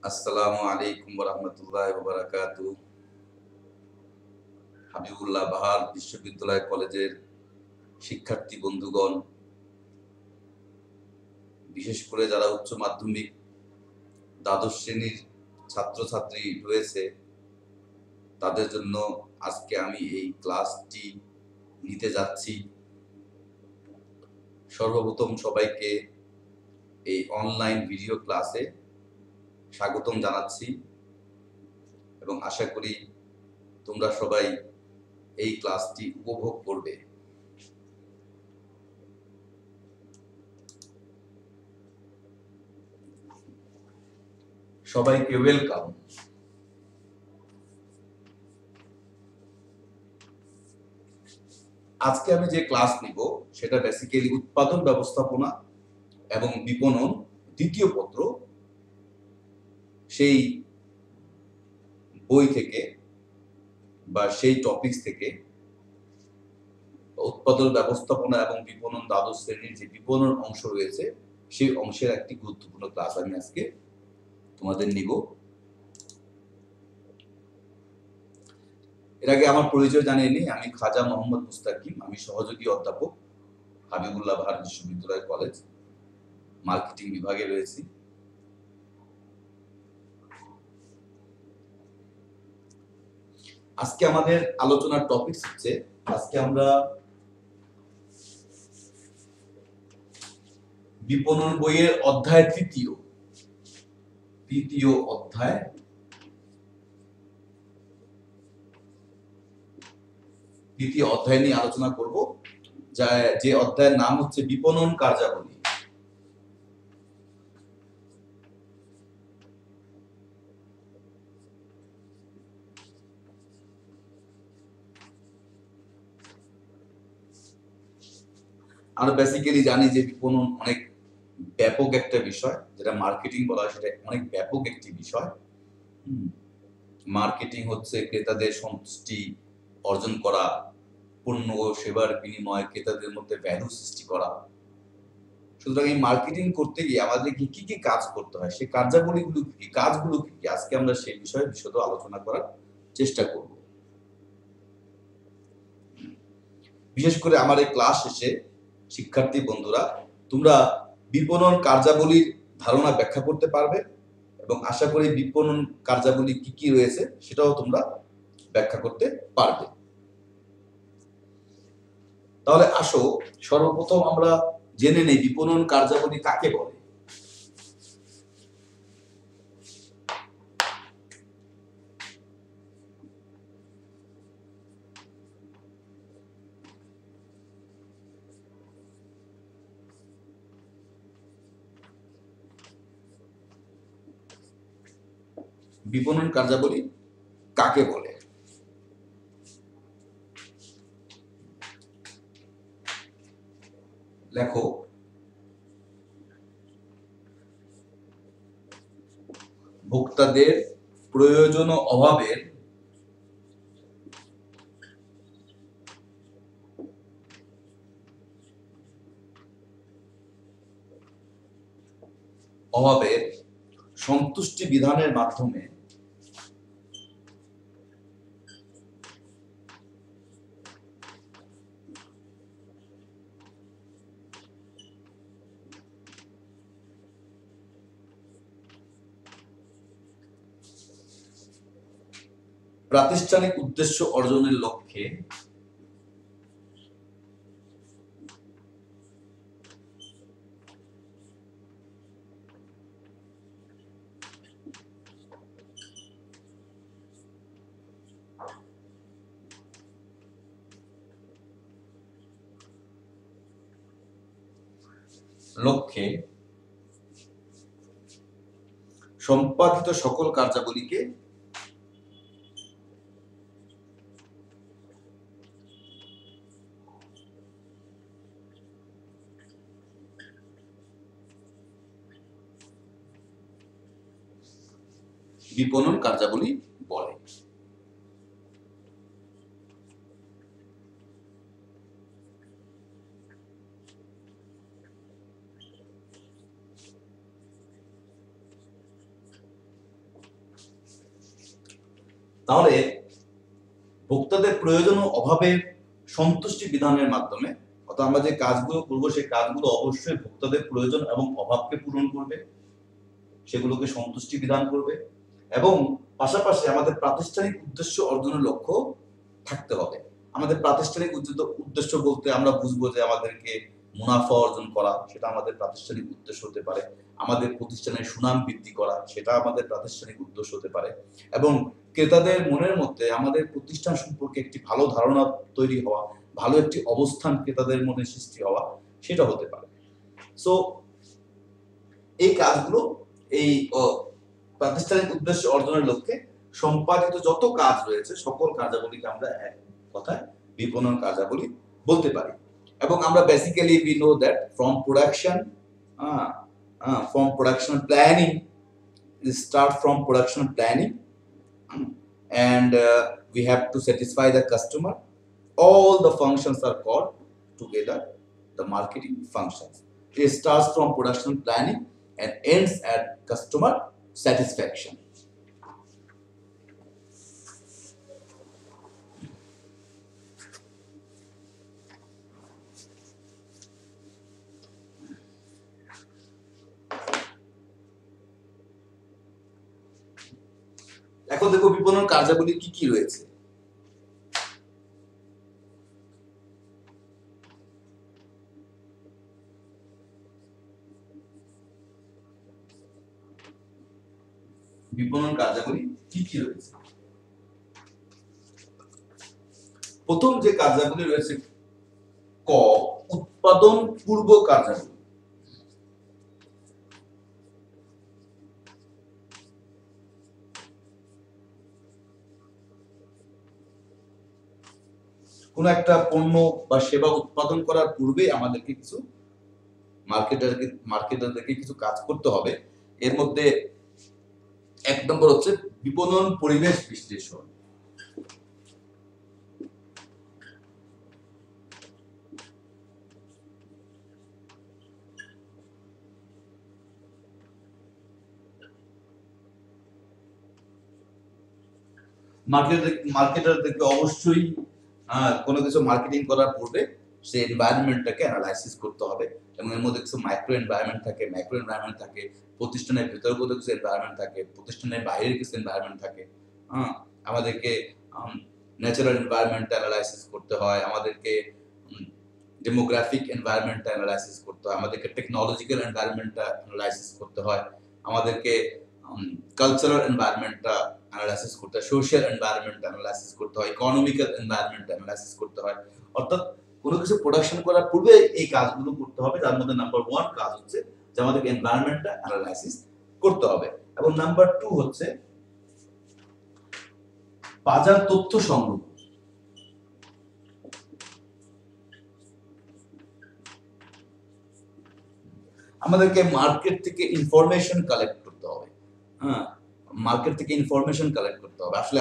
আসসালামু আলাইকুম ওয়া রাহমাতুল্লাহি ওয়া বারাকাতুহু। হাবিবুল্লাহ বাহার বিশ্ববিদ্যালয় কলেজের শিক্ষার্থী বন্ধুগণ, বিশেষ করে যারা উচ্চ মাধ্যমিক দ্বাদশ শ্রেণীর ছাত্রছাত্রী রয়েছে, তাদের জন্য আজকে আমি এই ক্লাসটি নিতে যাচ্ছি। সর্বপ্রথম সবাইকে এই অনলাইন ভিডিও ক্লাসে স্বাগতম জানাচ্ছি এবং আশা করি তোমরা সবাই এই ক্লাসটি উপভোগ করবে। সবাইকে ওয়েলকাম। আজকে আমি যে ক্লাস নিব সেটা বেসিক্যালি উৎপাদন ব্যবস্থাপনা এবং বিপণন দ্বিতীয় পত্র, সেই বই থেকে বা সেই টপিকস থেকে উৎপাদন ব্যবস্থাপনা এবং বিপণন দ্বাদশ শ্রেণীর যে বিপণন অংশ রয়েছে সেই অংশের একটি গুরুত্বপূর্ণ ক্লাস আমি আজকে তোমাদের নিব। এর আগে আমার পরিচয় জানিয়ে নিই, আমি খাজা মোহাম্মদ মুস্তাকিম, আমি সহযোগী অধ্যাপক, হাবিবুল্লাহ বাহার বিশ্ববিদ্যালয় কলেজ, মার্কেটিং বিভাগে রয়েছি। আজকে আমাদের আলোচনার টপিক হচ্ছে, আজকে আমরা বিপণন বইয়ের অধ্যায় তৃতীয় অধ্যায় নিয়ে আলোচনা করব, যে অধ্যায়ের নাম হচ্ছে বিপণন কার্যাবলী। আমরা বেসিক্যালি জানি যে বিপণন অনেক ব্যাপক একটা বিষয়, যেটা মার্কেটিং বলা হয়, সেটা অনেক ব্যাপক একটি বিষয়। মার্কেটিং হচ্ছে ক্রেতাদের সন্তুষ্টি অর্জন করা, পণ্য ও সেবার বিনিময়ে ক্রেতাদের মধ্যে ভ্যালু সৃষ্টি করা। সুতরাং এই মার্কেটিং করতে গিয়ে আমাদেরকে কি কি কাজ করতে হয়, সেই কার্যাবলীগুলো কি, কাজগুলো কি, আজকে আমরা সেই বিষয়ে বিশদ আলোচনা করার চেষ্টা করব। বিশেষ করে আমার এই ক্লাস শেষে শিক্ষার্থী বন্ধুরা, তোমরা বিপণন কার্যাবলীর ধারণা ব্যাখ্যা করতে পারবে এবং আশা করি বিপণন কার্যাবলী কি কি রয়েছে সেটাও তোমরা ব্যাখ্যা করতে পারবে। তাহলে আসো সর্বপ্রথম আমরা জেনে নেই বিপণন কার্যাবলী কাকে বলে। বিপণন কার্যাবলী কাকে বলে? লেখো, ভোক্তাদের প্রয়োজন ও অভাবের সন্তুষ্টি বিধানের মাধ্যমে প্রাতিষ্ঠানিক উদ্দেশ্য অর্জনের লক্ষ্যে সম্পাদিত সকল কার্যাবলীকে বিপণন কার্যাবলী বলে। তাহলে ভোক্তাদের প্রয়োজন ও অভাবের সন্তুষ্টি বিধানের মাধ্যমে, অর্থাৎ আমরা যে কাজগুলো করবো সেই কাজগুলো অবশ্যই ভোক্তাদের প্রয়োজন এবং অভাবকে পূরণ করবে, সেগুলোকে সন্তুষ্টি বিধান করবে, এবং পাশাপাশি আমাদের প্রাতিষ্ঠানিক উদ্দেশ্য অর্জনের লক্ষ্য থাকতে হবে। আমাদের প্রাতিষ্ঠানিক উদ্দেশ্য বলতে আমরা বুঝবো যে আমাদেরকে মুনাফা অর্জন করা, সেটা আমাদের প্রাতিষ্ঠানিক উদ্দেশ্য হতে পারে। আমাদের প্রতিষ্ঠানের সুনাম বৃদ্ধি করা, সেটা আমাদের প্রাতিষ্ঠানিক উদ্দেশ্য হতে পারে। এবং ক্রেতাদের মনের মধ্যে আমাদের প্রতিষ্ঠান সম্পর্কে একটি ভালো ধারণা তৈরি হওয়া, ভালো একটি অবস্থান ক্রেতাদের মনে সৃষ্টি হওয়া, সেটা হতে পারে। সো এই কাজগুলো এই প্রাতিষ্ঠানিক উদ্দেশ্য অর্জনের লক্ষ্যে সম্পাদিত যত কাজ রয়েছে সকল কার্যাবলীকে আমরা এক কথায় বিপণন কার্যাবলী বলতে পারি। এবং আমরা basically we know that from production planning, start from production planning, and we have to satisfy the customer. All the functions are called together the marketing functions. It starts from production planning and ends at customer satisfaction. এখন দেখো বিপণন কার্যাবলী কি কি রয়েছে। বিপণন কার্যাবলী কি কি রয়েছে? প্রথম যে কার্যাবলী রয়েছে ক, উৎপাদন পূর্ব কার্যাবলী। কোন একটা পণ্য বা সেবা উৎপাদন করার পূর্বে আমাদেরকে কিছু মার্কেটারদেরকে কিছু কাজ করতে হবে। এর মধ্যে এক নম্বর হচ্ছে বিপণন পরিবেশ বিশ্লেষণ। মার্কেটারদেরকে অবশ্যই কোনো কিছু মার্কেটিং করার পূর্বে সেই এনভায়রনমেন্টটাকে অ্যানালাইসিস করতে হবে, এবং এর মধ্যে কিছু মাইক্রো এনভায়রনমেন্ট থাকে, ম্যাক্রো এনভায়রনমেন্ট থাকে, প্রতিষ্ঠানের ভেতরে কিছু এনভায়রনমেন্ট থাকে, প্রতিষ্ঠানের বাইরের কিছু এনভায়রনমেন্ট থাকে। আমাদেরকে ন্যাচারাল এনভায়রনমেন্ট অ্যানালাইসিস করতে হয়, আমাদেরকে ডেমোগ্রাফিক এনভায়রনমেন্টটা অ্যানালাইসিস করতে হয়, আমাদেরকে টেকনোলজিক্যাল এনভায়রনমেন্টটা অ্যানালাইসিস করতে হয়, আমাদেরকে কালচারাল এনভায়রনমেন্টটা অ্যানালাইসিস করতে হয়, সোশ্যাল এনভায়রনমেন্ট অ্যানালাইসিস করতে হয়, ইকোনমিক্যাল এনভায়রনমেন্ট অ্যানালাইসিস করতে হয়। অর্থাৎ কোনো কিছু প্রোডাকশন করার পূর্বে এই কাজগুলো করতে হবে, যার মধ্যে নাম্বার 1 কাজ হচ্ছে যে আমাদেরকে এনভায়রনমেন্টটা অ্যানালাইসিস করতে হবে, এবং নাম্বার 2 হচ্ছে বাজার তথ্য সংগ্রহ। আমাদেরকে মার্কেট থেকে ইনফরমেশন কালেক্ট করতে হবে। মার্কেট থেকে ইনফরমেশন কালেক্ট করতে হবে। আসলে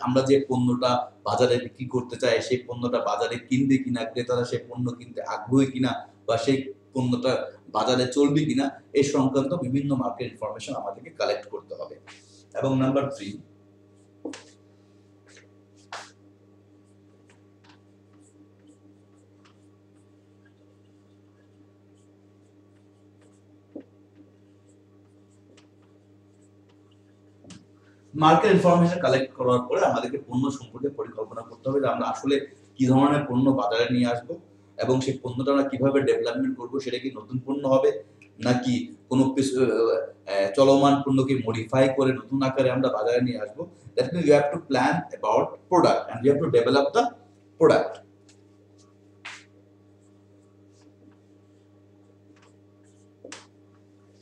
আমরা যে পণ্যটা বাজারে বিক্রি করতে চাই, সেই পণ্যটা বাজারে কিনবে কিনা, ক্রেতারা সেই পণ্য কিনতে আগ্রহী কিনা, বা সেই পণ্যটা বাজারে চলবে কিনা, এই সংক্রান্ত বিভিন্ন মার্কেট ইনফরমেশন আমাদেরকে কালেক্ট করতে হবে। এবং নাম্বার 3, মার্কেট ইনফরমেশন কালেক্ট করার পরে আমাদেরকে পণ্য সম্পর্কে পরিকল্পনা করতে হবে যে আমরা আসলে কি ধরনের পণ্য বাজারে নিয়ে আসবো, এবং সেই পণ্যটা আমরা কিভাবে ডেভেলপমেন্ট করব। সেটা কি নতুন পণ্য হবে, নাকি কোনো চলমান পণ্যকে মডিফাই করে নতুন আকারে আমরা বাজারে নিয়ে আসবো। That means you have to plan about product and you have to develop the product.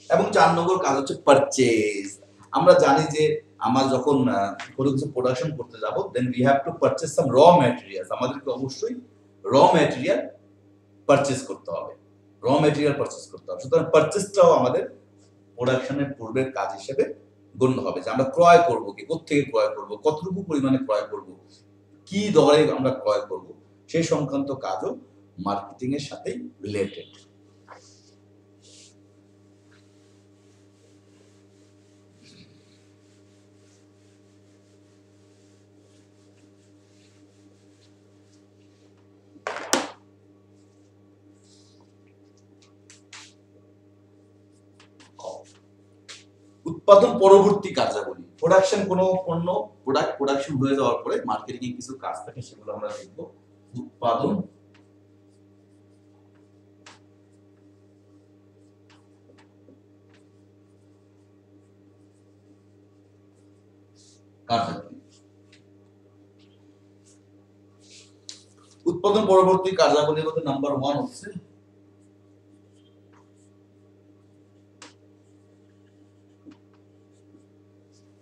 এবং 4 নম্বর কাজ হচ্ছে পারচেজ। আমরা জানি যে আমরা যখন কোনো কিছু প্রোডাকশন করতে যাব, then we have to purchase some raw materials. আমাদেরকে অবশ্যই র ম্যাটেরিয়াল পারচেজ করতে হবে, র ম্যাটেরিয়াল পারচেজ করতে হবে। সুতরাং পারচেজটাও আমাদের প্রোডাকশনের পূর্বের কাজ হিসেবে গণ্য হবে, যে আমরা ক্রয় করব কি, কোত্থেকে ক্রয় করব, কতটুকু পরিমাণে ক্রয় করব, কি দরে আমরা ক্রয় করব, সেই সংক্রান্ত কাজও মার্কেটিং এর সাথে রিলেটেড। উৎপাদন পরবর্তী কার্যাবলী, প্রোডাকশন কোনো পণ্য প্রোডাকশন হয়ে যাওয়ার পরে মার্কেটিং এ কিছু কাজ থাকে, সেগুলো আমরা দেখব। উৎপাদন কার্যাবলী। উৎপাদন পরবর্তী কার্যাবলীর মধ্যে নাম্বার 1 হচ্ছে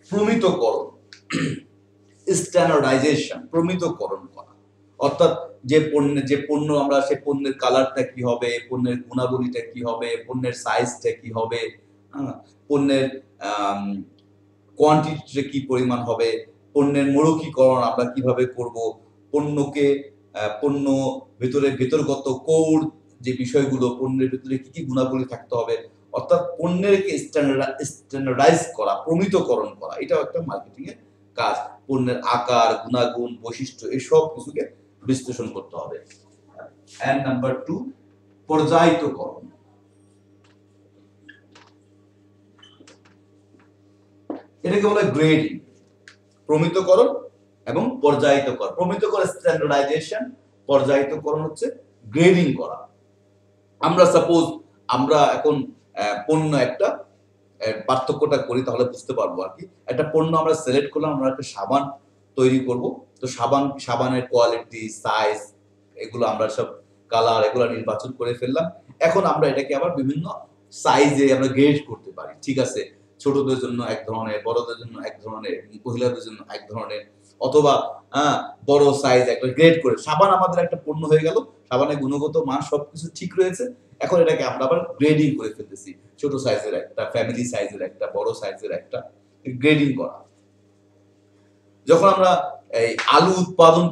প্রমিতকরণ, স্ট্যান্ডার্ডাইজেশন, প্রমিতকরণ করা। অর্থাৎ যে পণ্য আমরা, সে পণ্যের কালারটা কি হবে, পণ্যের গুণাবলীটা কি হবে, পণ্যের সাইজটা কি হবে, পণ্যের কোয়ান্টিটিটা কি পরিমাণ হবে, পণ্যের মৌলিকীকরণ আমরা কিভাবে করব, পণ্যকে পণ্য ভেতরগত কোর যে বিষয়গুলো, পণ্যের ভিতরে কি কি গুণাবলী থাকতে হবে, অর্থাৎ পণ্যেরকে স্ট্যান্ডার্ডাইজ করা, প্রমিতকরণ করা, এটাও একটা মার্কেটিং এর কাজ। পণ্যের আকার, গুণাগুণ, বৈশিষ্ট্য এসব কিছুকে বিশ্লেষণ করতে হবে। এন্ড নাম্বার 2 পর্যায়িতকরণ। এটাকে বলে গ্রেডিং। প্রমিতকরণ এবং পর্যায়িতকরণ। প্রমিতকরণ স্ট্যান্ডার্ডাইজেশন, পর্যায়িতকরণ হচ্ছে গ্রেডিং করা। আমরা সাপোজ আমরা এখন পণ্য একটা পার্থক্যটা করি, তাহলে বুঝতে পারবো আর কি। একটা পণ্য আমরা সিলেক্ট করলাম, আমরা একটা সাবান তৈরি করব। তো সাবানের কোয়ালিটি, সাইজ, এগুলো আমরা সব কালার এগুলো নির্বাচন করে ফেললাম। এখন আমরা এটাকে আবার বিভিন্ন সাইজে আমরা গ্রেড করতে পারি, ঠিক আছে। ছোটদের জন্য এক ধরনের, বড়দের জন্য এক ধরনের, মহিলাদের জন্য এক ধরনের, অথবা বড় সাইজ একটা গ্রেড করে সাবান আমাদের একটা পণ্য হয়ে গেল। সাবানের গুণগত মান সবকিছু ঠিক রয়েছে। এখন এটাকে আমরা আবার গ্রেডিং করে ফেলতেছি, ছোট সাইজের একটা, ফ্যামিলি সাইজের একটা, বড় সাইজের একটা, গ্রেডিং করা। যখন আমরা এই আলু উৎপাদন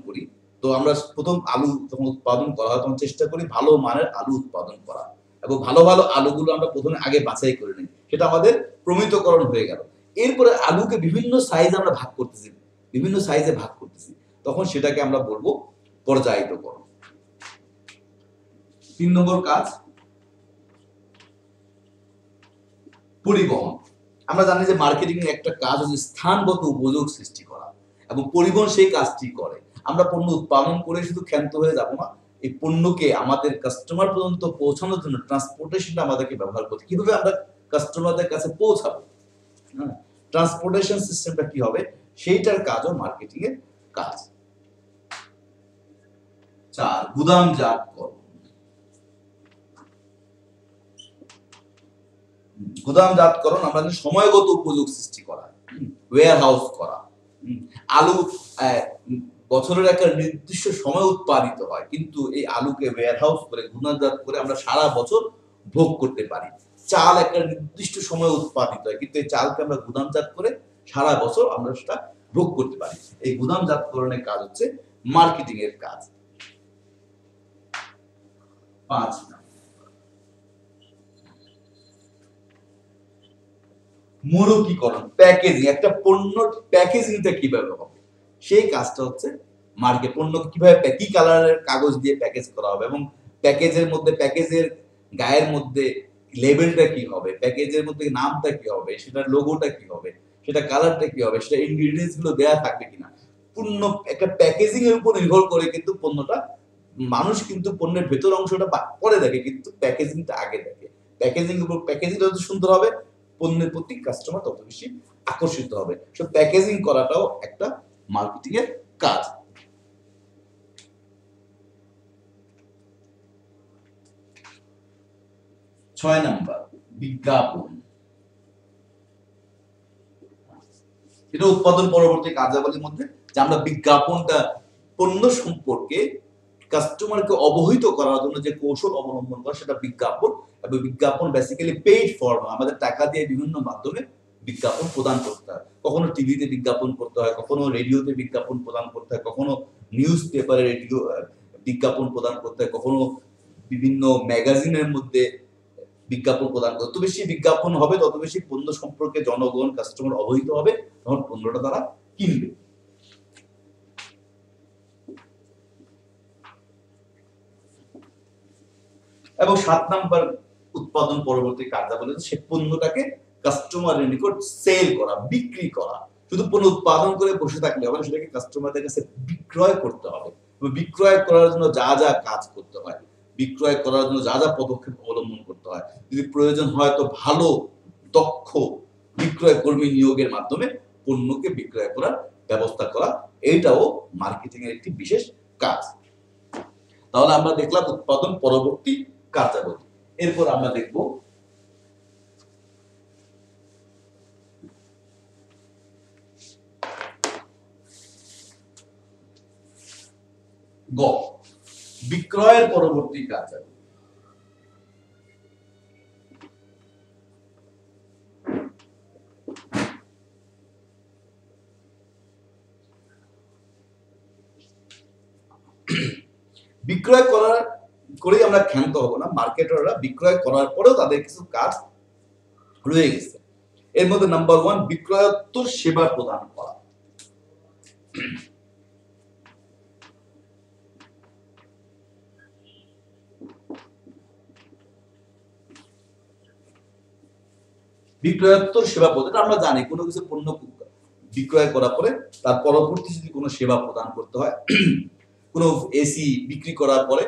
করি, তো আমরা প্রথম আলু যখন উৎপাদন করা হয় তখন চেষ্টা করি ভালো মানের আলু উৎপাদন করা, এবং ভালো আলুগুলো আমরা প্রথমে আগে বাছাই করে নিই। সেটা আমাদের প্রমিতকরণ হয়ে গেল। এরপরে আলুকে বিভিন্ন সাইজে আমরা ভাগ করতেছি, বিভিন্ন সাইজে ভাগ করতেছি, তখন সেটাকে আমরা বলবো পর্যায়িতকরণ। 3 নম্বর কাজ পরিবহন। আমরা জানি যে মার্কেটিং এর একটা কাজ হচ্ছে স্থানগত উপযোগ সৃষ্টি করা, এবং পরিবহন সেই কাজটি করে। আমরা পণ্য উৎপাদন করে শুধু ক্ষান্ত হয়ে যাব না, এই পণ্যকে আমাদের কাস্টমার পর্যন্ত পৌঁছানোর জন্য ট্রান্সপোর্টেশনটা আমাদেরকে ব্যবহার করতে, কিভাবে আমরা কাস্টমারদের কাছে পৌঁছাবো, ট্রান্সপোর্টেশন সিস্টেমটা কি হবে, সেইটার কাজও মার্কেটিং এর কাজ। 4 গুদামজাতকরণ। গুদামজাতকরণ আমরা সময়গত উপযোগ সৃষ্টি করা, ওয়্যার হাউস করা। আলু বছরের একটা নির্দিষ্ট সময় উৎপাদিত হয়, কিন্তু এই আলুকে ওয়্যার হাউস করে, গুদামজাত করে আমরা সারা বছর ভোগ করতে পারি। চাল একটা নির্দিষ্ট সময় উৎপাদিত হয়, কিন্তু এই চালকে আমরা গুদামজাত করে সারা বছর আমরা সেটা ভোগ করতে পারি। এই গুদামজাতকরণের কাজ হচ্ছে মার্কেটিং এর কাজ। 5 মৌলিকীকরণ, প্যাকেজিং। একটা পণ্যর প্যাকেজিংটা কিভাবে হবে, সেই কাজটা হচ্ছে মার্কেট। পণ্যকে কিভাবে কি কালারের কাগজ দিয়ে প্যাকেজ করা হবে, এবং প্যাকেজের মধ্যে, প্যাকেজের গায়ের মধ্যে লেবেলটা কি হবে, প্যাকেজের মধ্যে নামটা কি হবে, সেটার লোগোটা কি হবে, সেটা কালারটা কি হবে, সেটা ইনগ্রেডিয়েন্টস গুলো দেয়া থাকবে কিনা। পণ্য একটা প্যাকেজিং এর উপর নির্ভর করে কিন্তু পণ্যটা, মানুষ কিন্তু পণ্যের ভেতর অংশটা পরে দেখে, কিন্তু প্যাকেজিংটা আগে দেখে। প্যাকেজিংটা যত সুন্দর হবে, পণ্যের প্রতি কাস্টমার তত বেশি আকর্ষিত হবে। সো প্যাকেজিং করাটাও একটা মার্কেটিং এর কাজ। 6 নাম্বার বিজ্ঞাপন। এটা উৎপাদন পরবর্তী কার্যাবলীর মধ্যে, যে আমরা বিজ্ঞাপনটা পণ্য সম্পর্কে কাস্টমারকে অবহিত করার জন্য যে কৌশল অবলম্বন করা, সেটা বিজ্ঞাপন। এবং বিজ্ঞাপন বেসিক্যালি পেইড ফর্ম, আমাদের টাকা দিয়ে বিভিন্ন মাধ্যমে বিজ্ঞাপন প্রদান করতে হয়। কখনো টিভিতে বিজ্ঞাপন করতে হয়, কখনো রেডিওতে বিজ্ঞাপন প্রদান করতে হয়, কখনো নিউজ পেপারে রেডিও বিজ্ঞাপন প্রদান করতে হয়, কখনো বিভিন্ন ম্যাগাজিনের মধ্যে বিজ্ঞাপন প্রদান করতে। যত বেশি বিজ্ঞাপন হবে, তত বেশি পণ্য সম্পর্কে জনগণ, কাস্টমার অবহিত হবে, তখন পণ্যটা তারা কিনবে। এবং 7 নাম্বার উৎপাদন পরবর্তী কার্যাবলী সে পণ্যটাকে কাস্টমারের নিকট সেল করা, বিক্রি করা। শুধু পণ্য উৎপাদন করে বসে থাকলে হবে না, সেটাকে কাস্টমারদের কাছে বিক্রয় করতে হবে। বিক্রয় করার জন্য যা যা কাজ করতে হয়, বিক্রয় করার জন্য যা যা পদক্ষেপ অবলম্বন করতে হয়, যদি প্রয়োজন হয় তো ভালো দক্ষ বিক্রয় কর্মী নিয়োগের মাধ্যমে পণ্যকে বিক্রয় করার ব্যবস্থা করা, এইটাও মার্কেটিং এর একটি বিশেষ কাজ। তাহলে আমরা দেখলাম উৎপাদন পরবর্তী কার্যাবলী। এরপর আমরা দেখব গ, বিক্রয়ের পরবর্তী কার্যাবলী। বিক্রয় করেই আমরা ক্ষান্ত হব না, মার্কেটাররা বিক্রয় করার পরেও তাদের কিছু কাজ রয়ে গেছে। এর মধ্যে নাম্বার 1, বিক্রয়োত্তর সেবা প্রদান করা। বিক্রয়োত্তর সেবা প্রদান, আমরা জানি কোনো কিছু পণ্য বিক্রয় করার পরে তার পরবর্তী যদি কোনো সেবা প্রদান করতে হয়, কোনো এসি বিক্রি করার পরে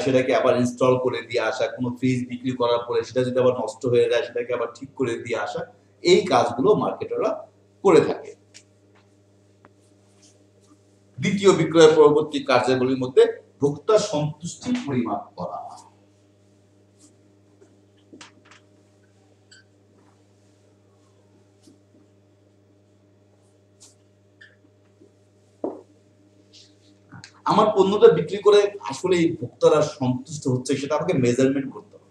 সেটাকে আবার ইনস্টল করে দিয়ে আসা, কোনো ফ্রিজ বিক্রি করার পরে সেটা যদি আবার নষ্ট হয়ে যায় সেটাকে আবার ঠিক করে দিয়ে আসা, এই কাজগুলো মার্কেটাররা করে থাকে। দ্বিতীয় বিক্রয়ের পরবর্তী কার্যাবলীর মধ্যে ভোক্তা সন্তুষ্টি পরিমাপ করা। আমার পণ্যটা বিক্রি করে আসলে এই ভোক্তারা সন্তুষ্ট হচ্ছে সেটা আমাকে মেজারমেন্ট করতে হবে।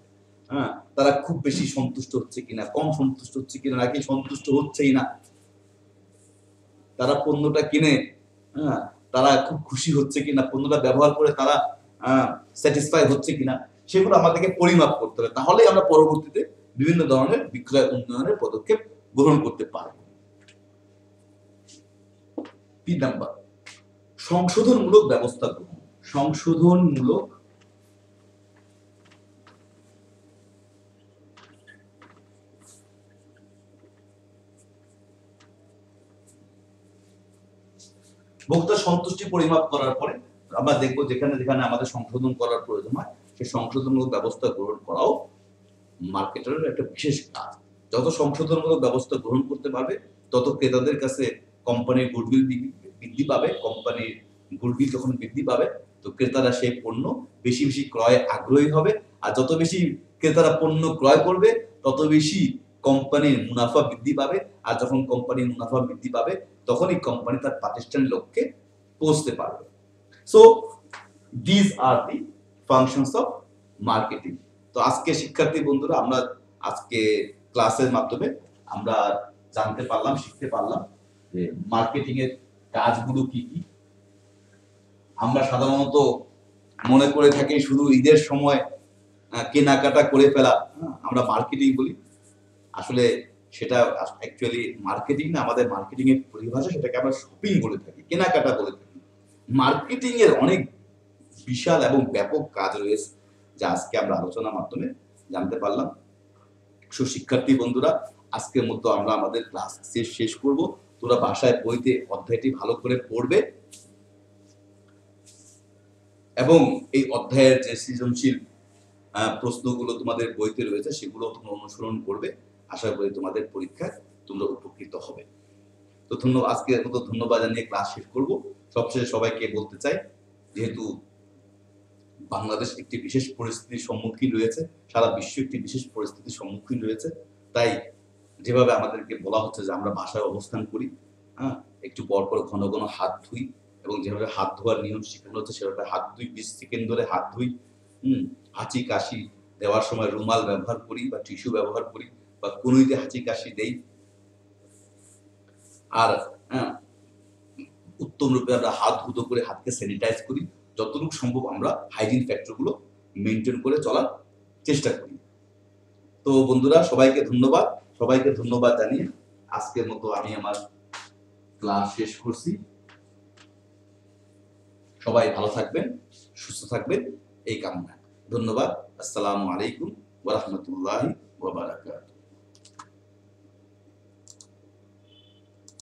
হ্যাঁ, তারা খুব বেশি সন্তুষ্ট হচ্ছে কিনা, কম সন্তুষ্ট হচ্ছে কিনা, নাকি সন্তুষ্ট হচ্ছেই না, তারা পণ্যটা কিনে তারা খুব খুশি হচ্ছে কিনা, পণ্যটা ব্যবহার করে তারা স্যাটিসফাই হচ্ছে কিনা, সেগুলো আমাদেরকে পরিমাপ করতে হবে। তাহলে আমরা পরবর্তীতে বিভিন্ন ধরনের বিক্রয় উন্নয়নের পদক্ষেপ গ্রহণ করতে পারব। 3 নাম্বার, সংশোধনমূলক ব্যবস্থা গ্রহণ। সংশোধনমূলক ভোক্তা সন্তুষ্টি পরিমাপ করার পরে আমরা দেখবো যেখানে যেখানে আমাদের সংশোধন করার প্রয়োজন হয় সেই সংশোধনমূলক ব্যবস্থা গ্রহণ করাও মার্কেটারের একটা বিশেষ কাজ। যত সংশোধনমূলক ব্যবস্থা গ্রহণ করতে পারবে তত ক্রেতাদের কাছে কোম্পানির গুডউইল বৃদ্ধি পাবে। কোম্পানির গুডউইল যখন বৃদ্ধি পাবে তো ক্রেতারা সেই পণ্য বেশি বেশি ক্রয়ে আগ্রহী হবে, আর যত বেশি ক্রেতারা পণ্য ক্রয় করবে তত বেশি কোম্পানির মুনাফা বৃদ্ধি পাবে, আর যখন কোম্পানির মুনাফা বৃদ্ধি পাবে তখনই কোম্পানি তার প্রাতিষ্ঠানিক লক্ষ্যে পৌঁছতে পারবে। So this are the functions of marketing. তো আজকে শিক্ষার্থী বন্ধুরা আমরা আজকে ক্লাসের মাধ্যমে আমরা জানতে পারলাম, শিখতে পারলাম যে মার্কেটিং এর কাজগুলো কি কি। আমরা সাধারণত মনে করে থাকি শুধু ঈদের সময় কেনাকাটা করে ফেলা আমরা মার্কেটিং বলি, আসলে সেটা অ্যাকচুয়ালি মার্কেটিং না, আমাদের মার্কেটিং এর পরিভাষা সেটাকে আমরা শপিং বলে থাকি, কেনাকাটা বলে থাকি। মার্কেটিং এর অনেক বিশাল এবং ব্যাপক কাজ রয়েছে যা আজকে আমরা আলোচনার মাধ্যমে জানতে পারলাম। শিক্ষার্থী বন্ধুরা আজকের মতো আমরা আমাদের ক্লাস শেষ করব। তোমরা বাসায় বইতে অধ্যায়টি ভালো করে পড়বে এবং এই অধ্যায়ের যে সৃজনশীল প্রশ্নগুলো তোমাদের বইতে রয়েছে সেগুলো তোমরা অনুসরণ করবে। আশা করি তোমাদের পরীক্ষায় তোমরা উপকৃত হবে। তো ধন্যবাদ, আজকের মতো ধন্যবাদ জানিয়ে ক্লাস শেষ করব। সবশেষে সবাইকে বলতে চাই, যেহেতু বাংলাদেশ একটি বিশেষ পরিস্থিতির সম্মুখীন রয়েছে, সারা বিশ্ব একটি বিশেষ পরিস্থিতির সম্মুখীন রয়েছে, তাই যেভাবে আমাদেরকে বলা হচ্ছে যে আমরা বাসায় অবস্থান করি, একটু পর পর ঘন ঘন হাত ধুই, এবং যেভাবে হাত ধোয়ার নিয়ম শেখানো হচ্ছে সেভাবে হাত ধুই, 20 সেকেন্ড ধরে হাত ধুই, হাঁচি কাশি দেওয়ার সময় রুমাল ব্যবহার করি বা টিস্যু ব্যবহার করি বা কনুইতে হাঁচি কাশি দেই, আর উত্তম রূপে আমরা হাত ধুতো করে হাতকে স্যানিটাইজ করি। যতটুকু সম্ভব আমরা হাইজিন ফ্যাক্টরগুলো মেনটেন করে চলার চেষ্টা করি। তো বন্ধুরা সবাইকে ধন্যবাদ জানিয়ে আজকের মতো আমি আমার ক্লাস শেষ করছি। সবাই ভালো থাকবেন, সুস্থ থাকবেন এই কামনা। ধন্যবাদ। আসসালামু আলাইকুম। ওয়া রাহমাতুল্লাহি ওয়া বারাকাতুহু।